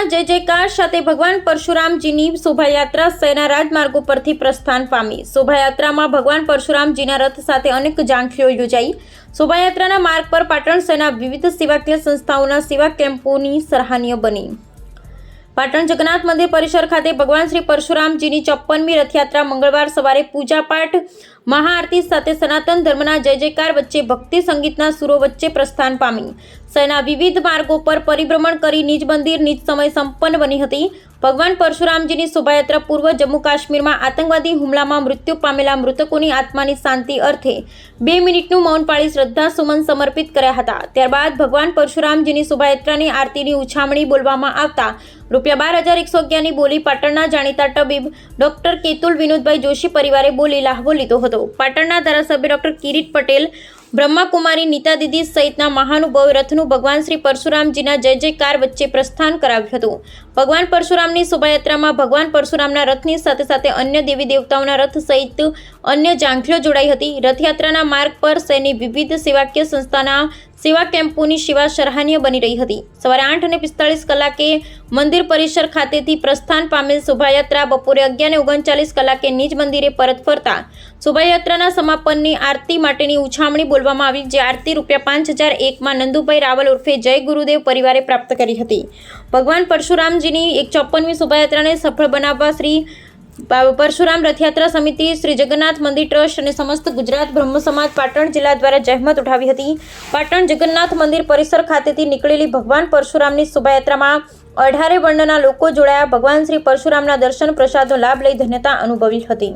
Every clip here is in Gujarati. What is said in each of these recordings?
ધર્મના જય જયકાર સાથે ભગવાન પરશુરામજીની શોભાયાત્રા શહેરના રાજમાર્ગો પરથી પ્રસ્થાન પામી। શોભાયાત્રામાં ભગવાન પરશુરામજીના રથ સાથે અનેક ઝાંખીઓ યોજાઈ। શોભાયાત્રાના માર્ગ પર પાટણ શહેરના વિવિધ સેવાકીય સંસ્થાઓના સેવા કેમ્પોની સરાહનીય બની। પાટણ જગન્નાથ મંદિર પરિસર ખાતે ભગવાન શ્રી પરશુરામજીની 54મી રથયાત્રા મંગળવાર સવારે પૂજાપાઠ મહાઆરતી સાથે સનાતન ધર્મના જય જયકાર વચ્ચે ભક્તિ સંગીતના સુરો વચ્ચે પ્રસ્થાન પામી। શહેરના વિવિધ માર્ગો પર પરિભ્રમણ કરી નિજ મંદિર નિજ સમય સંપન્ન બની હતી। ભગવાન પરશુરામજીની શોભાયાત્રા પૂર્વ જમ્મુ કાશ્મીરમાં આતંકવાદી હુમલામાં મૃત્યુ પામેલા મૃતકોની આત્માની શાંતિ અર્થે 2 મિનિટનું મૌન પાળી શ્રદ્ધાસુમન સમર્પિત કર્યા હતા। ત્યારબાદ ભગવાન પરશુરામજીની શોભાયાત્રાની આરતીની ઉછામણી બોલવામાં આવતા ₹12,111ની બોલી પાટણના જાણીતા તબીબ ડોક્ટર કેતુલ વિનોદભાઈ જોશી પરિવારે બોલી લાહવો લીધો હતો। પાટણના ધારાસભ્ય ડોક્ટર કિરીટ પટેલ, બ્રહ્માકુમારી નીતા દીદી સહિતના મહાનુભાવ રથનું ભગવાન શ્રી પરશુરામજીના જય જયકાર વચ્ચે પ્રસ્થાન કરાવ્યું હતું। ભગવાન પરશુરામની શોભાયાત્રામાં ભગવાન પરશુરામના રથની સાથે સાથે અન્ય દેવી દેવતાઓના રથ સહિત અન્ય ઝાંખીઓ જોડાઈ હતી। રથયાત્રાના માર્ગ પર શહેરની વિવિધ સેવાકીય સંસ્થાના સેવા કેમ્પોની સેવા સરાહનીય બની રહી હતી। સવારે 8:45 કલાકે મંદિર પરિસર ખાતેથી પ્રસ્થાન પામેલ શોભાયાત્રા બપોરે 11:39 કલાકે નિજ મંદિરે પરત ફરતા શોભાયાત્રાના સમાપનની આરતી માટેની ઉછામણી બોલવામાં આવી, જે આરતી ₹5001માં નંદુભાઈ રાવલ ઉર્ફે જય ગુરુદેવ પરિવારે પ્રાપ્ત કરી હતી। ભગવાન પરશુરામજીની 54મી શોભાયાત્રાને સફળ બનાવવા શ્રી પરશુરામ રથયાત્રા સમિતિ, શ્રી જગન્નાથ મંદિર ટ્રસ્ટ અને સમસ્ત ગુજરાત બ્રહ્મ સમાજ પાટણ જિલ્લા દ્વારા જહેમત ઉઠાવી હતી। પાટણ જગન્નાથ મંદિર પરિસર ખાતેથી નીકળેલી ભગવાન પરશુરામની શોભાયાત્રામાં 18 વર્ણના લોકો જોડાયા। ભગવાન શ્રી પરશુરામના દર્શન પ્રસાદનો લાભ લઈ ધન્યતા અનુભવી હતી।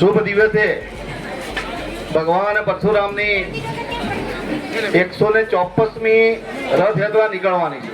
शुभ दिवसे भगवान परशुरामनी 154મી રથયાત્રા નીકળવાની છે।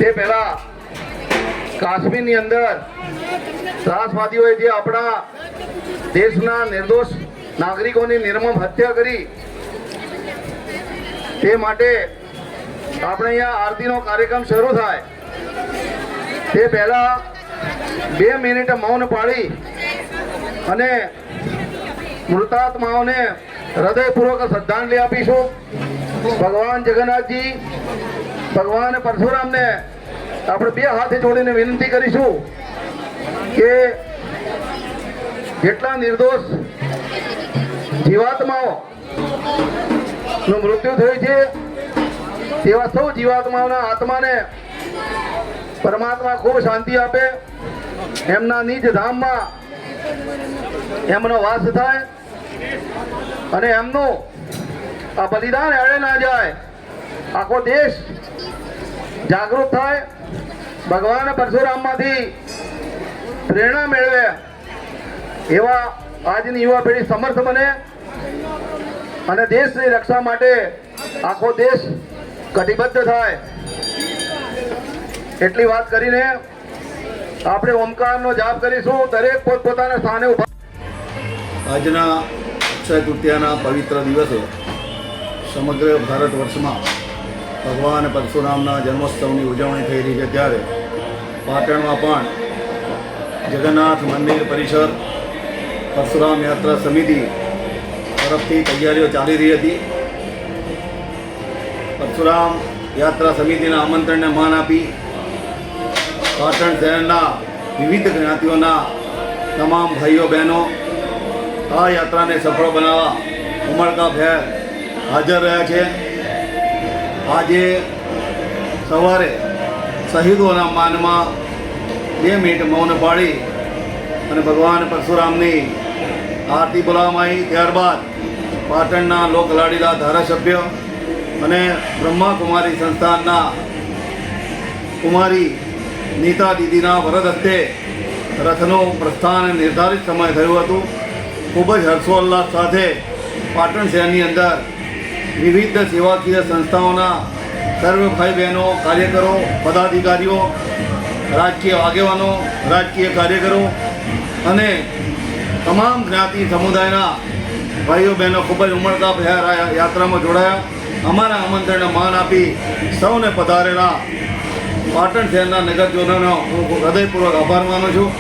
તે પહેલા કાશ્મીરની અંદર ત્રાસવાદીઓએ જે આપણા દેશના નિર્દોષ નાગરિકોની નિર્મમ હત્યા કરી તે માટે આપણે અહીંયા આરતીનો કાર્યક્રમ શરૂ થાય તે પહેલા 2 મિનિટ મૌન પાડી અને મૃતાત્માઓને હૃદયપૂર્વક શ્રદ્ધાંજલિ આપીશું. ભગવાન જગન્નાથજી, ભગવાન પરશુરામને આપણે 2 હાથ જોડીને વિનંતી કરીશું કે જેટલા નિર્દોષ જીવાત્માઓ નું મૃત્યુ થયું છે તેવા સૌ જીવાત્માઓના આત્માને પરમાત્મા ખૂબ શાંતિ આપે, એમના નિજ ધામમાં એમનો વાસ થાય અને એમનું આ બલિદાન એળે ના જાય, આખો દેશ જાગૃત થાય, ભગવાન પરશુરામમાંથી પ્રેરણા મેળવે એવા આજની યુવા પેઢી સમર્થ બને અને દેશની રક્ષા માટે આખો દેશ કટિબદ્ધ થાય. એટલી વાત કરીને આપણે ઓમકારનો જાપ કરીશું. દરેક પોતપોતાના સ્થાને ઉભા. આજના અક્ષય તૃતીયાના પવિત્ર દિવસે સમગ્ર ભારત વર્ષમાં ભગવાન પરશુરામના જન્મોત્સવની ઉજવણી થઈ રહી છે, ત્યારે પાટણમાં પણ જગન્નાથ મંદિર પરિસર પરશુરામ યાત્રા સમિતિ તરફથી તૈયારીઓ ચાલી રહી હતી. પરશુરામ યાત્રા સમિતિના આમંત્રણને માન આપી પાટણ શહેરના વિવિધ જ્ઞાતિઓના તમામ ભાઈઓ બહેનો આ યાત્રાને સફળ બનાવવા ઉમળકાભેર હાજર રહ્યા છે. આજે સવારે શહીદોના માનમાં 2 મિનિટ મૌન પાડી અને ભગવાન પરશુરામની આરતી બોલાવવામાં આવી. ત્યારબાદ પાટણના લોકલાડીલા ધારાસભ્ય અને બ્રહ્માકુમારી સંસ્થાનના કુમારી નીતા દીદીના વરદ હસ્તે રથનું પ્રસ્થાન નિર્ધારિત સમય થયું હતું. ખૂબ જ હર્ષોલ્લાસ સાથે પાટણ શહેરની અંદર વિવિધ સેવાકીય સંસ્થાઓના સર્વ ભાઈ બહેનો, કાર્યકરો, પદાધિકારીઓ, રાજકીય આગેવાનો, રાજકીય કાર્યકરો અને તમામ જ્ઞાતિ સમુદાયના ભાઈઓ બહેનો ખૂબ જ ઉમળકાભેર યાત્રામાં જોડાયા. અમારા આમંત્રણને માન આપી સૌને પધારેલા પાટણ શહેરના નગરજનોનો હું હૃદયપૂર્વક આભાર માનું છું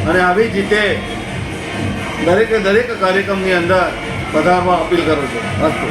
અને આવી જ રીતે દરેકે દરેક કાર્યક્રમની અંદર પધારવા અપીલ કરું છું. અસ્તુ.